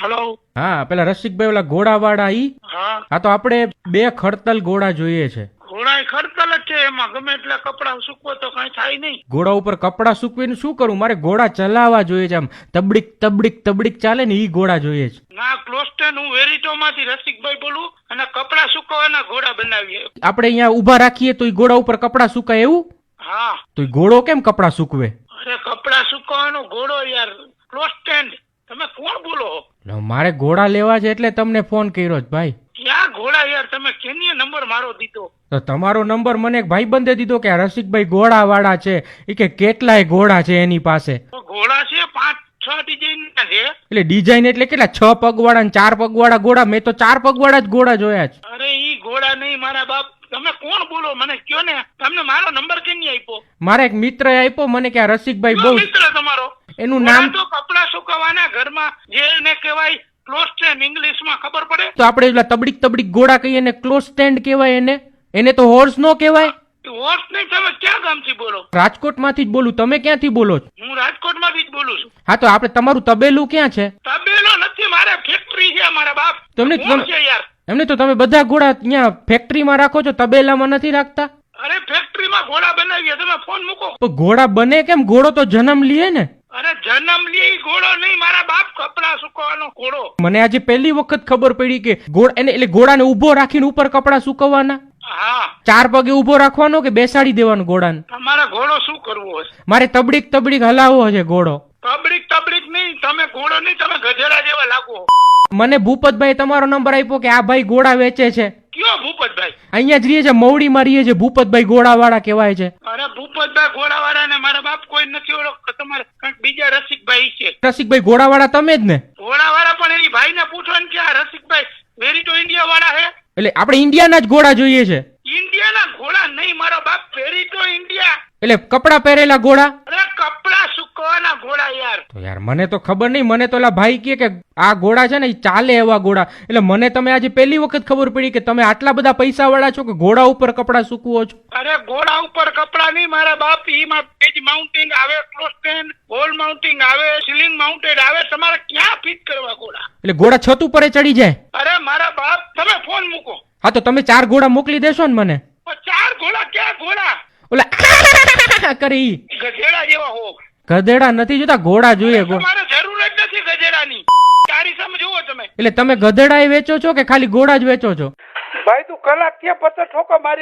Hello. હા, પેલા રસિકભાઈ ઓલા ઘોડાવાળા ઈ. હા, તો આપણે 2 ખડતલ ઘોડા જોઈએ છે. ઘોડા ખડતલ જ છે, એમાં ગમે એટલા કપડા સૂકવો તો કઈ થાય નહીં. ઘોડા ઉપર કપડા સૂકવીને શું કરું? મારે ઘોડા ચલાવવા જોઈએ છે, આમ તબડીક તબડીક તબડીક ચાલે ને ઈ ઘોડા જોઈએ છે. ના ક્લોસ્ટન, હું વેરીટો માંથી રસિકભાઈ બોલું અને કપડા સુકવવાના ઘોડા બનાવીએ. આપણે અહીંયા ઊભા રાખીએ તો ઈ ઘોડા ઉપર કપડા સુકાય એવું? હા. તો ઈ ઘોડો કેમ કપડા સૂકવે? અરે કપડા સુકવવાનો ઘોડો યાર, ક્લોસ્ટેન્ડ. તમે કોણ બોલો? મારે ઘોડા લેવા છે એટલે તમને ફોન કર્યો છે ભાઈ. ક્યાં ઘોડા યાર? તમે કેની નંબર મારો દીધો? તો તમારો નંબર મને એક ભાઈબંધે દીધો કે આ રસિકભાઈ ઘોડા વાળા છે, એ કે કેટલાય ઘોડા છે એની પાસે. ઘોડા છે 5-6 ડિઝાઇન ના છે. એટલે ડિઝાઇન એટલે કેટલા? 6 પગવાળા ને 4 પગવાળા ઘોડા? મેં તો 4 પગવાળા જ ઘોડા જોયા છે. અરે ઈ ઘોડા નહીં મારા બાપ. તમે કોણ બોલો મને કયો ને. તમને મારો નંબર કેની આપ્યો? મારા એક મિત્ર આપ્યો મને કે આ રસિકભાઈ બહુ. મિત્ર તમારો? એનું નામ તો કપડા સુકવવાના ઘરમાં જેને કહેવાય ક્લોસ્ટેન્ડ, ઇંગ્લિશ માં ખબર પડે? તો આપણે પેલા તબડીક તબડીક ઘોડા કહીએ ને ક્લોઝ સ્ટેન્ડ કહેવાય એને. એને તો હોર્સ નો કહેવાય. હોર્સ નહીં. તમે ક્યાં ગામથી બોલો? રાજકોટ માંથી જ બોલું. તમે ક્યાંથી બોલો છો? હું રાજકોટ માંથી જ બોલું છું. હા, તો આપણે તમારું તબેલું ક્યાં છે? તબેલો નથી, મારે ફેક્ટરી છે મારા બાપ. તમને કોણ છે યાર? એમને તો તમે બધા ઘોડા અહીંયા ફેક્ટરીમાં રાખો છો, તબેલામાં નથી રાખતા? અરે ફેક્ટરીમાં ઘોડા બનાવીએ. તમે ફોન મૂકો. તો ઘોડા બને કેમ? ઘોડો તો જન્મ લે ને. અરે જન્મ લે ઘોડો નહીં મારા બાપ, કપડા સુકવવાનો ઘોડો. મને આજે પહેલી વખત ખબર પડી કે એટલે ઘોડાને ઉભો રાખીને ઉપર કપડા સુકવવાના. હા. 4 પગે ઉભો રાખવાનો કે બેસાડી દેવાનો ઘોડાને? તમારે ઘોડો શું કરવો હશે? મારે તબડીક તબડીક હલાવવો છે ઘોડો. તબડીક તબડીક નહીં. તમે ઘોડો નહીં, તમે ગધેડા જેવા લાગો. મને ભૂપતભાઈ તમારો નંબર આપ્યો કે આ ભાઈ ઘોડા વેચે છે. કયો ભૂપતભાઈ? અહીંયા જ રહીએ છે, મવડીમાં રહીએ છે. ભૂપતભાઈ ઘોડા વાળા કહેવાય છે. અરે ભૂપતભાઈ ઘોડા વાળા ને મારા બાપ કોઈ નથી ઓળખતો. તમારે કંઈક બીજા રસિકભાઈ છે. રસિકભાઈ ઘોડા વાળા તમે જ ને? ઘોડા વાળા પણ એની ભાઈ ને પૂછો ને કે આ રસિકભાઈ વેરીટો ઇન્ડિયા વાળા હે. એટલે આપણે ઇન્ડિયાના જ ઘોડા જોઈએ છે. ઇન્ડિયાના ઘોડા નહીં મારો બાપ, વેરીટો ઇન્ડિયા. એટલે કપડા પહેરેલા ઘોડા? અરે કપડા સુકવવાના ઘોડા યાર. તો યાર મને તો ખબર નહીં. મને તો ઓલા ભાઈ કહે કે આ ઘોડા છે ને એ ચાલે એવા ઘોડા. એટલે મને તમે આજે પહેલી વખત ખબર પડી કે તમે આટલા બધા પૈસા વાળા છો કે ઘોડા ઉપર કપડા સૂકવો છો. અરે ઘોડા ઉપર કપડા નહીં મારા બાપ. એમાં પેજ માઉન્ટિંગ આવે, ક્લોસ્ટેન્ડ, વોલ માઉન્ટિંગ આવે, સીલિંગ માઉન્ટેડ આવે. તમારે ક્યાં ફિટ કરવા ઘોડા? એટલે ઘોડા છત ઉપર ચડી જાય? અરે મારા બાપ, તમે ફોન મૂકો. હા, તો તમે 4 ઘોડા મોકલી દેશો ને મને? 4 ઘોડા? ક્યાં ઘોડા? ઓલા કરી ગધેડા જેવા હો. ગધેડા નથી જોતા, ઘોડા જોઈએ. તમારે જરૂર જ નથી ગધેડાની. તારી સામે જુઓ તમે. એટલે તમે ગધેડા વેચો છો કે ખાલી ઘોડા જ વેચો છો? ભાઈ તું કલાક ક્યાં પત્તર ઠોકો મારી